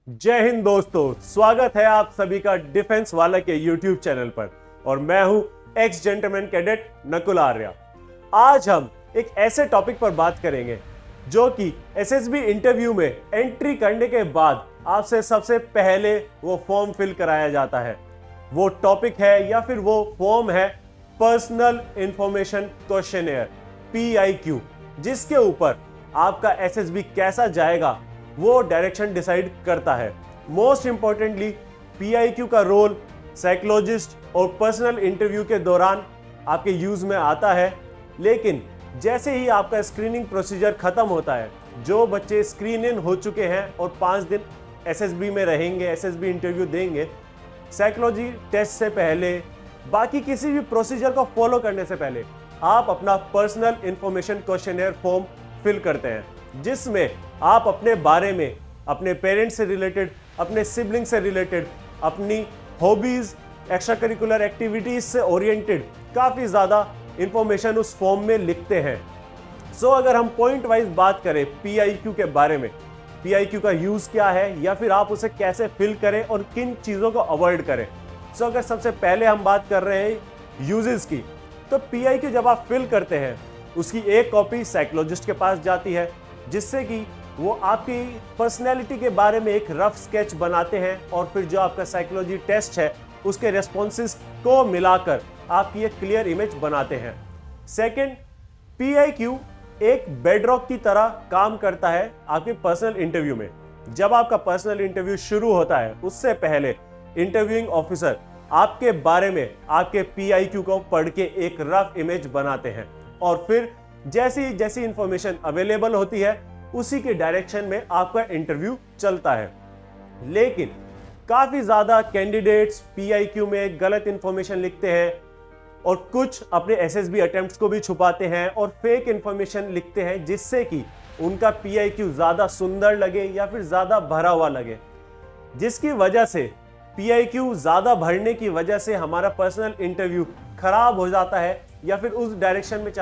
जय हिंद दोस्तों, स्वागत है आप सभी का डिफेंस वाला के यूट्यूब चैनल पर। और मैं हूं x gentleman cadet Nakul Arya. आज हम एक ऐसे टॉपिक पर बात करेंगे जो कि एसएसबी इंटरव्यू में एंट्री करने के बाद आपसे सबसे पहले वो फॉर्म फिल कराया जाता है। वो टॉपिक है या फिर वो फॉर्म है पर्सनल इंफॉर्मेशन क्वेश्चनेयर PIQ, जिसके ऊपर आपका एसएसबी कैसा जाएगा वो डायरेक्शन डिसाइड करता है। मोस्ट इंपॉर्टेंटली PIQ का रोल साइकोलॉजिस्ट और पर्सनल इंटरव्यू के दौरान आपके यूज में आता है, लेकिन जैसे ही आपका स्क्रीनिंग प्रोसीजर खत्म होता है, जो बच्चे स्क्रीन इन हो चुके हैं और 5 दिन एसएसबी में रहेंगे, एसएसबी इंटरव्यू देंगे, साइकोलॉजी टेस्ट से पहले, बाकी किसी भी प्रोसीजर को फॉलो करने से पहले आप अपना personal information questionnaire form fill करते हैं, जिसमें आप अपने बारे में, अपने पेरेंट्स से रिलेटेड, अपने सिबलिंग से रिलेटेड, अपनी हॉबीज, एक्स्ट्रा करिकुलर एक्टिविटीज से ओरिएंटेड काफ़ी ज़्यादा इंफॉर्मेशन उस फॉर्म में लिखते हैं। सो अगर हम पॉइंट वाइज बात करें PIQ के बारे में, PIQ का यूज़ क्या है या फिर आप उसे कैसे फिल करें और किन चीज़ों को अवॉइड करें। सो अगर सबसे पहले हम बात कर रहे हैं यूजेस की, तो PIQ जब आप फिल करते हैं उसकी एक कॉपी साइकोलॉजिस्ट के पास जाती है, जिससे कि वो आपकी पर्सनैलिटी के बारे में एक रफ स्केच बनाते हैं और फिर जो आपका साइकोलॉजी टेस्ट है उसके रेस्पॉन्सेस को मिलाकर आपकी एक क्लियर इमेज बनाते हैं। सेकंड, PIQ एक बेडरॉक की तरह काम करता है आपके पर्सनल इंटरव्यू में। जब आपका पर्सनल इंटरव्यू शुरू होता है उससे पहले इंटरव्यूइंग ऑफिसर आपके बारे में आपके PIQ को पढ़ के एक रफ इमेज बनाते हैं और फिर जैसी जैसी इंफॉर्मेशन अवेलेबल होती है उसी के डायरेक्शन में आपका इंटरव्यू चलता है। लेकिन काफी ज्यादा कैंडिडेट्स PIQ में गलत इंफॉर्मेशन लिखते हैं और कुछ अपने SSB अटेम्प्ट्स को भी छुपाते हैं और फेक इंफॉर्मेशन लिखते हैं, जिससे कि उनका PIQ ज्यादा सुंदर लगे या फिर ज्यादा भरा हुआ लगे, जिसकी वजह से PIQ ज्यादा भरने की वजह से हमारा पर्सनल इंटरव्यू खराब हो जाता है या फिर उस डायरेक्शन में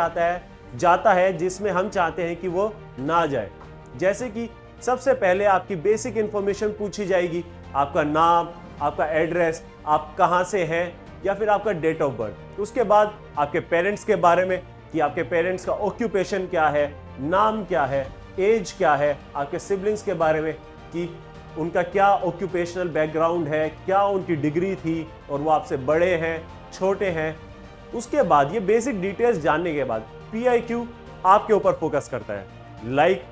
जाता है जिसमें हम चाहते हैं कि वो ना जाए। जैसे कि सबसे पहले आपकी बेसिक इंफॉर्मेशन पूछी जाएगी, आपका नाम, आपका एड्रेस, आप कहाँ से हैं या फिर आपका डेट ऑफ बर्थ। उसके बाद आपके पेरेंट्स के बारे में कि आपके पेरेंट्स का ऑक्यूपेशन क्या है, नाम क्या है, एज क्या है, आपके सिबलिंग्स के बारे में कि उनका क्या ऑक्यूपेशनल बैकग्राउंड है, क्या उनकी डिग्री थी और वो आपसे बड़े हैं, छोटे हैं। उसके बाद ये बेसिक डिटेल्स जानने के बाद PIQ आपके ऊपर फोकस करता है। लाइक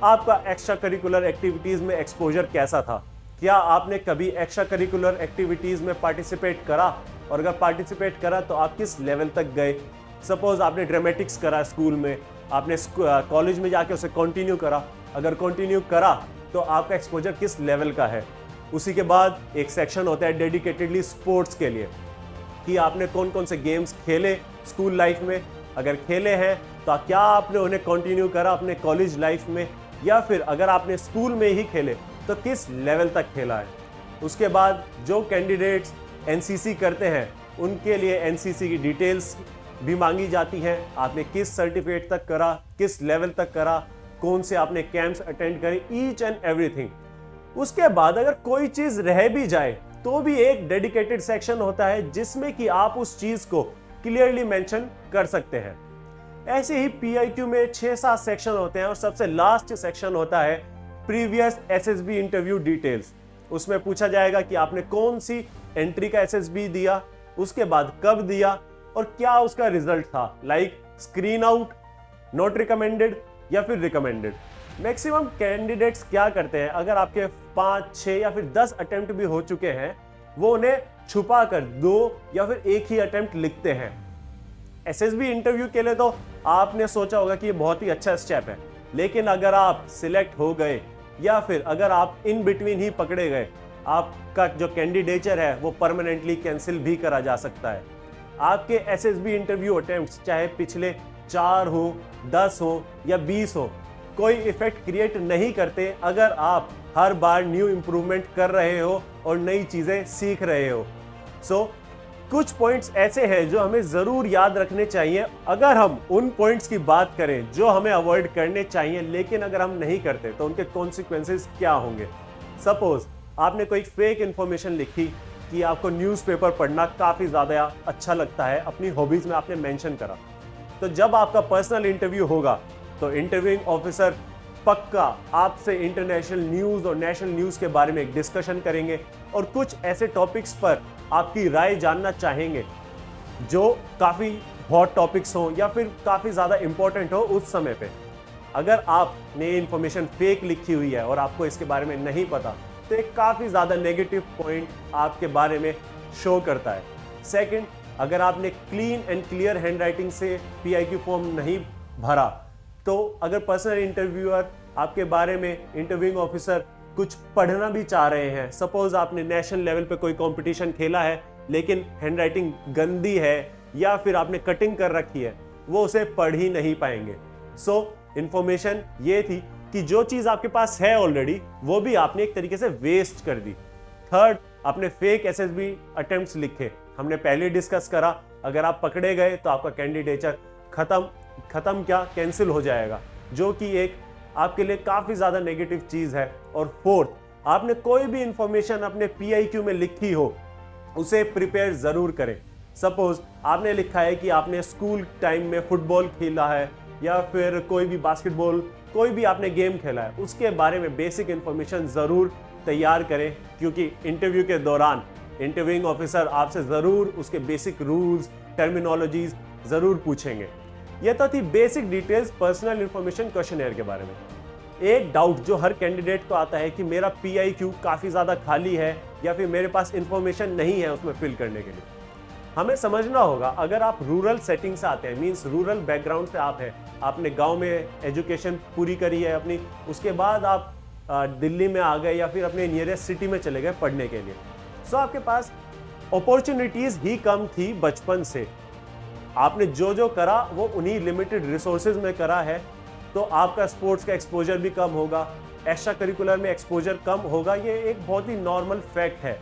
आपका एक्स्ट्रा करिकुलर एक्टिविटीज़ में एक्सपोजर कैसा था, क्या आपने कभी एक्स्ट्रा करिकुलर एक्टिविटीज़ में पार्टिसिपेट करा, और अगर पार्टिसिपेट करा तो आप किस लेवल तक गए। सपोज आपने ड्रामेटिक्स करा स्कूल में, आपने कॉलेज में जाके उसे कंटिन्यू करा, अगर कंटिन्यू करा तो आपका एक्सपोजर किस लेवल का है। उसी के बाद एक सेक्शन होता है डेडिकेटेडली स्पोर्ट्स के लिए कि आपने कौन कौन से गेम्स खेले स्कूल लाइफ में, अगर खेले हैं तो क्या आपने उन्हें कंटिन्यू करा अपने कॉलेज लाइफ में, या फिर अगर आपने स्कूल में ही खेले तो किस लेवल तक खेला है। उसके बाद जो कैंडिडेट्स NCC करते हैं उनके लिए NCC की डिटेल्स भी मांगी जाती हैं, आपने किस सर्टिफिकेट तक करा, किस लेवल तक करा, कौन से आपने कैंप्स अटेंड करे, ईच एंड एवरीथिंग। उसके बाद अगर कोई चीज रह भी जाए तो भी एक डेडिकेटेड सेक्शन होता है जिसमें कि आप उस चीज को क्लियरली मेंशन कर सकते हैं। ऐसे ही PIQ में 6-7 सेक्शन होते हैं और सबसे लास्ट सेक्शन होता है प्रीवियस SSB इंटरव्यू डिटेल्स। उसमें पूछा जाएगा कि आपने कौन सी एंट्री का SSB दिया, उसके बाद कब दिया और क्या उसका रिजल्ट था, like screen out, not recommended या फिर रिकमेंडेड। मैक्सिमम कैंडिडेट्स क्या करते हैं, अगर आपके 5, 6 या फिर 10 अटेम्प्ट भी हो चुके हैं, वो उन्हें छुपा कर 2 या फिर एक ही अटेम्प्ट लिखते हैं। SSB इंटरव्यू के लिए तो आपने सोचा होगा कि ये बहुत ही अच्छा स्टेप है, लेकिन अगर आप सिलेक्ट हो गए या फिर अगर आप इन बिटवीन ही पकड़े गए, आपका जो कैंडिडेचर है वो परमानेंटली कैंसिल भी करा जा सकता है। आपके SSB इंटरव्यू अटेम्प्ट्स चाहे पिछले 4 हो, 10 हो या 20 हो, कोई इफेक्ट क्रिएट नहीं करते अगर आप हर बार न्यू इंप्रूवमेंट कर रहे हो और नई चीजें सीख रहे हो। सो कुछ पॉइंट्स ऐसे हैं जो हमें जरूर याद रखने चाहिए। अगर हम उन पॉइंट्स की बात करें जो हमें अवॉइड करने चाहिए, लेकिन अगर हम नहीं करते तो उनके कॉन्सिक्वेंसेस क्या होंगे। सपोज आपने कोई फेक इंफॉर्मेशन लिखी कि आपको न्यूज़पेपर पढ़ना काफ़ी ज़्यादा अच्छा लगता है, अपनी हॉबीज़ में आपने मेंशन करा, तो जब आपका पर्सनल इंटरव्यू होगा तो इंटरव्यूइंग ऑफिसर पक्का आपसे इंटरनेशनल न्यूज़ और नेशनल न्यूज़ के बारे में एक डिस्कशन करेंगे और कुछ ऐसे टॉपिक्स पर आपकी राय जानना चाहेंगे जो काफ़ी हॉट टॉपिक्स हों या फिर काफ़ी ज़्यादा इंपॉर्टेंट हो उस समय पे। अगर आपने ये इन्फॉर्मेशन फेक लिखी हुई है और आपको इसके बारे में नहीं पता, तो एक काफ़ी ज़्यादा नेगेटिव पॉइंट आपके बारे में शो करता है। सेकंड, अगर आपने क्लीन एंड क्लियर हैंडराइटिंग से PIQ फॉर्म नहीं भरा, तो अगर पर्सनल इंटरव्यूअर आपके बारे में, इंटरव्यूइंग ऑफिसर कुछ पढ़ना भी चाह रहे हैं, सपोज आपने नेशनल लेवल पे कोई कंपटीशन खेला है लेकिन हैंडराइटिंग गंदी है या फिर आपने कटिंग कर रखी है, वो उसे पढ़ ही नहीं पाएंगे। सो इंफॉर्मेशन ये थी कि जो चीज़ आपके पास है ऑलरेडी वो भी आपने एक तरीके से वेस्ट कर दी। थर्ड, आपने फेक SSB अटेम्प्ट्स लिखे, हमने पहले डिस्कस करा, अगर आप पकड़े गए तो आपका कैंडिडेचर खत्म क्या कैंसिल हो जाएगा, जो कि एक आपके लिए काफ़ी ज़्यादा नेगेटिव चीज़ है। और फोर्थ, आपने कोई भी इंफॉर्मेशन अपने PIQ में लिखी हो उसे प्रिपेयर ज़रूर करें। सपोज आपने लिखा है कि आपने स्कूल टाइम में फुटबॉल खेला है या फिर कोई भी बास्केटबॉल, कोई भी आपने गेम खेला है, उसके बारे में बेसिक इंफॉर्मेशन ज़रूर तैयार करें, क्योंकि इंटरव्यू के दौरान इंटरव्यूइंग ऑफिसर आपसे ज़रूर उसके बेसिक रूल्स, टर्मिनोलॉजीज ज़रूर पूछेंगे। यह तो थी basic details personal information questionnaire के बारे में। एक डाउट जो हर कैंडिडेट को आता है कि मेरा PIQ काफ़ी ज़्यादा खाली है या फिर मेरे पास इंफॉर्मेशन नहीं है उसमें फिल करने के लिए। हमें समझना होगा, अगर आप रूरल सेटिंग से आते हैं, मींस रूरल बैकग्राउंड से आप हैं, आपने गांव में एजुकेशन पूरी करी है अपनी, उसके बाद आप दिल्ली में आ गए या फिर अपने नियरेस्ट सिटी में चले गए पढ़ने के लिए, सो आपके पास अपॉर्चुनिटीज़ ही कम थी बचपन से। आपने जो जो करा वो उन्हीं लिमिटेड रिसोर्सेज में करा है, तो आपका स्पोर्ट्स का एक्सपोजर भी कम होगा, एक्स्ट्रा करिकुलर में एक्सपोजर कम होगा, ये एक बहुत ही नॉर्मल फैक्ट है।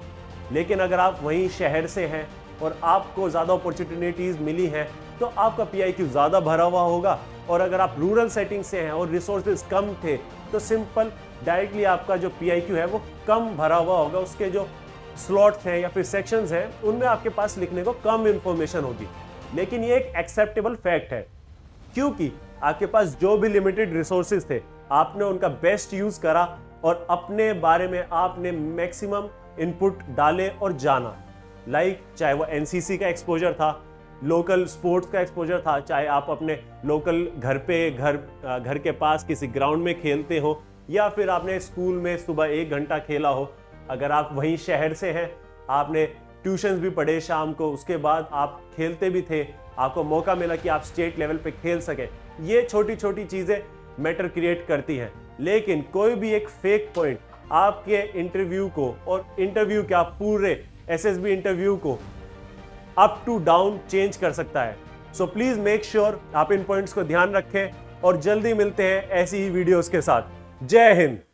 लेकिन अगर आप वहीं शहर से हैं और आपको ज़्यादा अपॉर्चुनिटीज़ मिली हैं, तो आपका PIQ ज़्यादा भरा हुआ होगा। और अगर आप रूरल सेटिंग से हैं और रिसोर्सेज कम थे, तो सिंपल डायरेक्टली आपका जो PIQ है वो कम भरा हुआ होगा, उसके जो स्लॉट्स हैं या फिर सेक्शंस हैं उनमें आपके पास लिखने को कम इंफॉर्मेशन होगी। लेकिन ये एक एक्सेप्टेबल फैक्ट है, क्योंकि आपके पास जो भी लिमिटेड रिसोर्सेज थे आपने उनका बेस्ट यूज़ करा और अपने बारे में आपने मैक्सिमम इनपुट डाले और जाना। चाहे वो NCC का एक्सपोजर था, लोकल स्पोर्ट्स का एक्सपोजर था, चाहे आप अपने लोकल घर के पास किसी ग्राउंड में खेलते हो या फिर आपने स्कूल में सुबह 1 घंटा खेला हो। अगर आप वहीं शहर से हैं, आपने ट्यूशन्स भी पढ़े शाम को, उसके बाद आप खेलते भी थे, आपको मौका मिला कि आप स्टेट लेवल पे खेल सकें, ये छोटी छोटी चीज़ें मैटर क्रिएट करती हैं। लेकिन कोई भी एक फेक पॉइंट आपके इंटरव्यू को और इंटरव्यू क्या पूरे SSB इंटरव्यू को अप टू डाउन चेंज कर सकता है। सो प्लीज़ मेक श्योर आप इन पॉइंट्स को ध्यान रखें और जल्दी मिलते हैं ऐसी ही वीडियोस के साथ। जय हिंद।